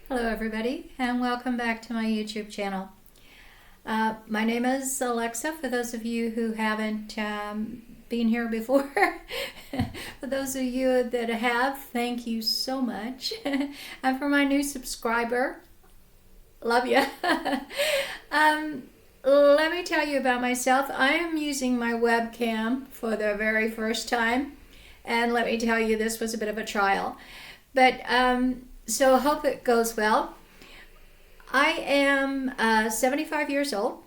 Hello everybody and welcome back to my YouTube channel. My name is Alexa, for those of you who haven't been here before. For those of you that have, thank you so much. And for my new subscriber, love you. Let me tell you about myself. I am using my webcam for the very first time, and let me tell you, this was a bit of a trial. But so I hope it goes well. I am 75 years old,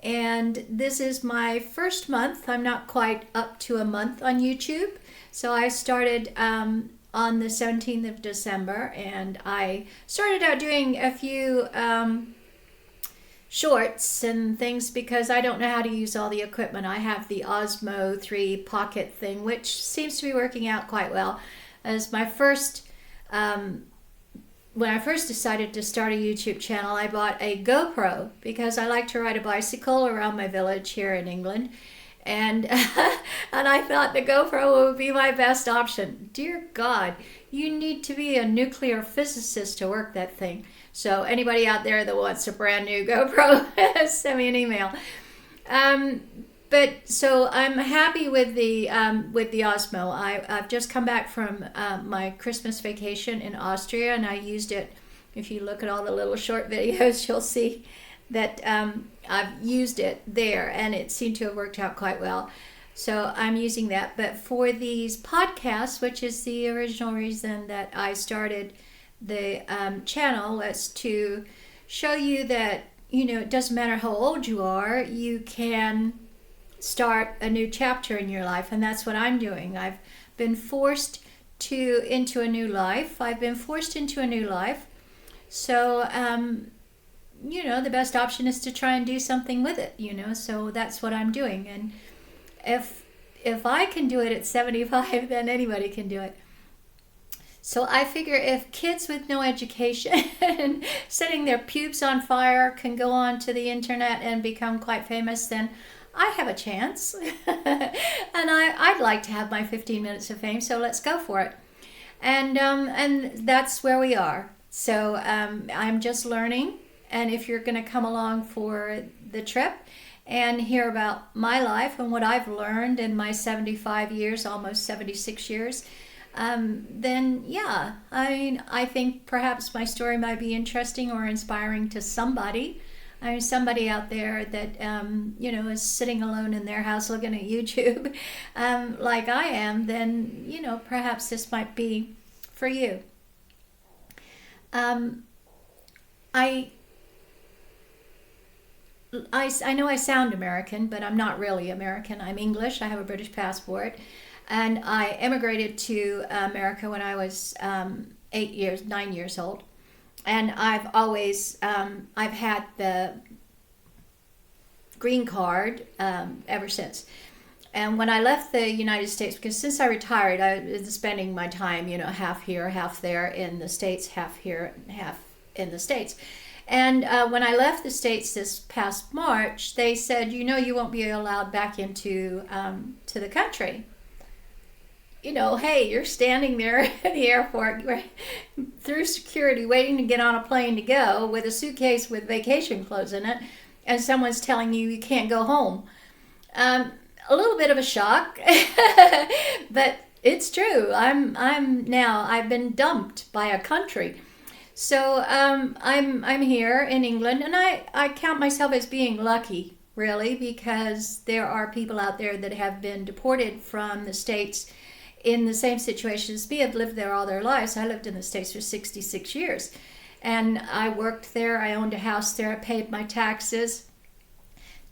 and this is my first month. I'm not quite up to a month on YouTube. So I started on the 17th of December, and I started out doing a few shorts and things because I don't know how to use all the equipment. I have the Osmo 3 Pocket thing, which seems to be working out quite well. As my first when I first decided to start a YouTube channel, I bought a GoPro because I like to ride a bicycle around my village here in England. And and I thought the GoPro would be my best option. Dear God, you need to be a nuclear physicist to work that thing. So anybody out there that wants a brand new GoPro, send me an email. But so I'm happy with the Osmo. I've just come back from my Christmas vacation in Austria, and I used it. If you look at all the little short videos, you'll see that I've used it there, and it seemed to have worked out quite well. So I'm using that. But for these podcasts, which is the original reason that I started the channel, was to show you that, you know, it doesn't matter how old you are, you can start a new chapter in your life, and that's what I'm doing. I've been forced into a new life. So you know, the best option is to try and do something with it, you know. So that's what I'm doing. And if I can do it at 75, then anybody can do it. So I figure if kids with no education setting their pubes on fire can go on to the internet and become quite famous, then I have a chance. And I'd like to have my 15 minutes of fame, so let's go for it. And that's where we are. So I'm just learning, and if you're going to come along for the trip and hear about my life and what I've learned in my 75 years, almost 76 years, then yeah, I think perhaps my story might be interesting or inspiring to somebody. I mean, somebody out there that, you know, is sitting alone in their house looking at YouTube like I am, then, you know, perhaps this might be for you. I know I sound American, but I'm not really American. I'm English. I have a British passport. And I emigrated to America when I was 9 years old. And I've always, I've had the green card ever since. And when I left the United States, because since I retired, I've been spending my time, you know, half here, half there in the States, half here, half in the States. And when I left the States this past March, they said, you know, you won't be allowed back into to the country. You know, hey, you're standing there at the airport through security waiting to get on a plane to go with a suitcase with vacation clothes in it, and someone's telling you you can't go home. A little bit of a shock, but it's true. I've been dumped by a country. So I'm here in England, and I count myself as being lucky, really, because there are people out there that have been deported from the States in the same situation as me, have lived there all their lives. I lived in the States for 66 years. And I worked there, I owned a house there, I paid my taxes.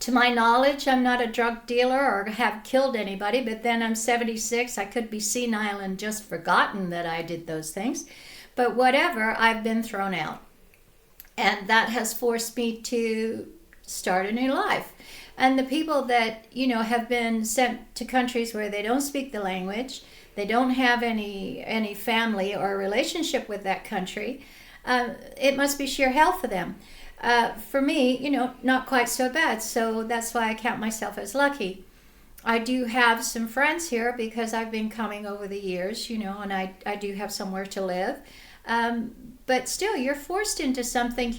To my knowledge, I'm not a drug dealer or have killed anybody, but then I'm 76. I could be senile and just forgotten that I did those things. But whatever, I've been thrown out. And that has forced me to start a new life. And the people that, you know, have been sent to countries where they don't speak the language, they don't have any family or relationship with that country, it must be sheer hell for them. For me, you know, not quite so bad. So that's why I count myself as lucky. I do have some friends here because I've been coming over the years, you know, and I do have somewhere to live. But still, you're forced into something.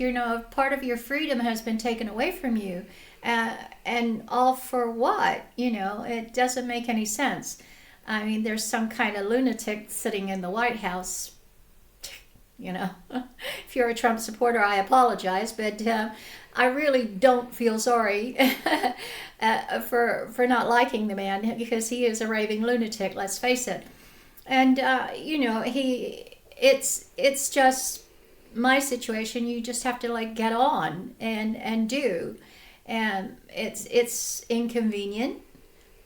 Part of your freedom has been taken away from you, and all for what? It doesn't make any sense. I mean, there's some kind of lunatic sitting in the White House. If you're a Trump supporter, I apologize, but I really don't feel sorry for not liking the man, because he is a raving lunatic. Let's face it. And it's just my situation. You just have to like get on and do, and it's inconvenient.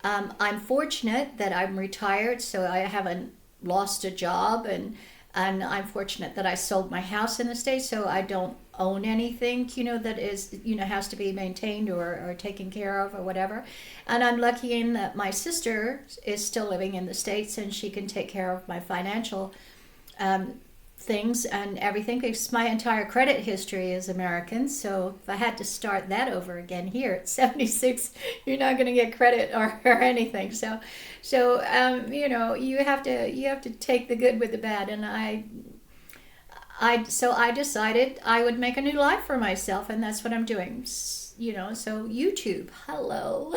I'm fortunate that I'm retired, so I haven't lost a job, and I'm fortunate that I sold my house in the States, so I don't own anything, that is, has to be maintained or taken care of or whatever. And I'm lucky in that my sister is still living in the States, and she can take care of my financial things and everything, because my entire credit history is American. So if I had to start that over again here at 76, you're not going to get credit or anything. So you have to take the good with the bad. And so I decided I would make a new life for myself, and that's what I'm doing. So YouTube, hello.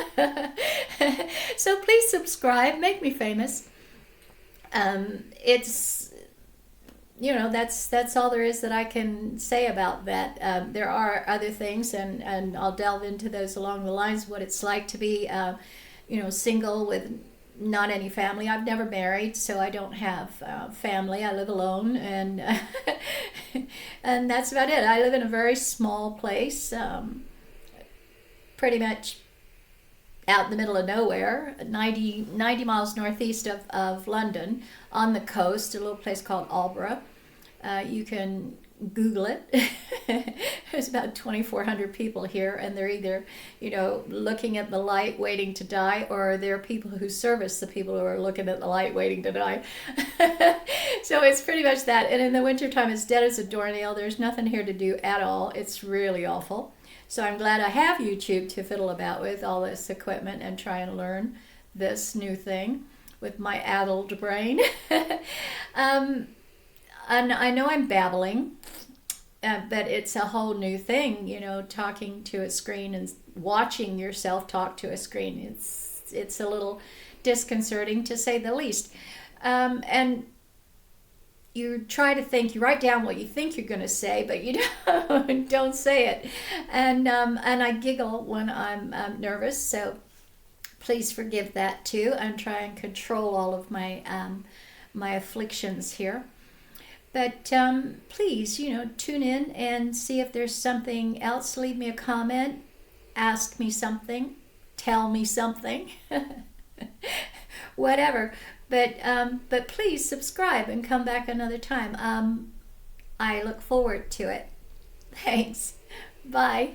So please subscribe, make me famous. It's that's all there is that I can say about that. There are other things, and I'll delve into those along the lines of what it's like to be single with not any family. I've never married, so I don't have family. I live alone, and and that's about it. I live in a very small place, pretty much out in the middle of nowhere, 90 miles northeast of London, on the coast, a little place called Albury. You can Google it. There's about 2,400 people here, and they're either, looking at the light waiting to die, or they're people who service the people who are looking at the light waiting to die. So it's pretty much that. And in the wintertime, it's dead as a doornail. There's nothing here to do at all. It's really awful. So I'm glad I have YouTube to fiddle about with all this equipment and try and learn this new thing with my addled brain. And I know I'm babbling, but it's a whole new thing, talking to a screen and watching yourself talk to a screen. It's a little disconcerting, to say the least. And you try to think, you write down what you think you're going to say, but you don't say it. And I giggle when I'm nervous, so please forgive that too, and try and control all of my my afflictions here. But please, tune in and see if there's something else. Leave me a comment, ask me something, tell me something, whatever. But please subscribe and come back another time. I look forward to it. Thanks. Bye.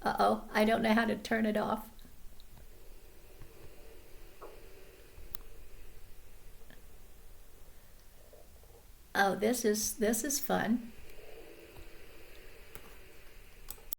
Uh-oh, I don't know how to turn it off. Oh, this is fun.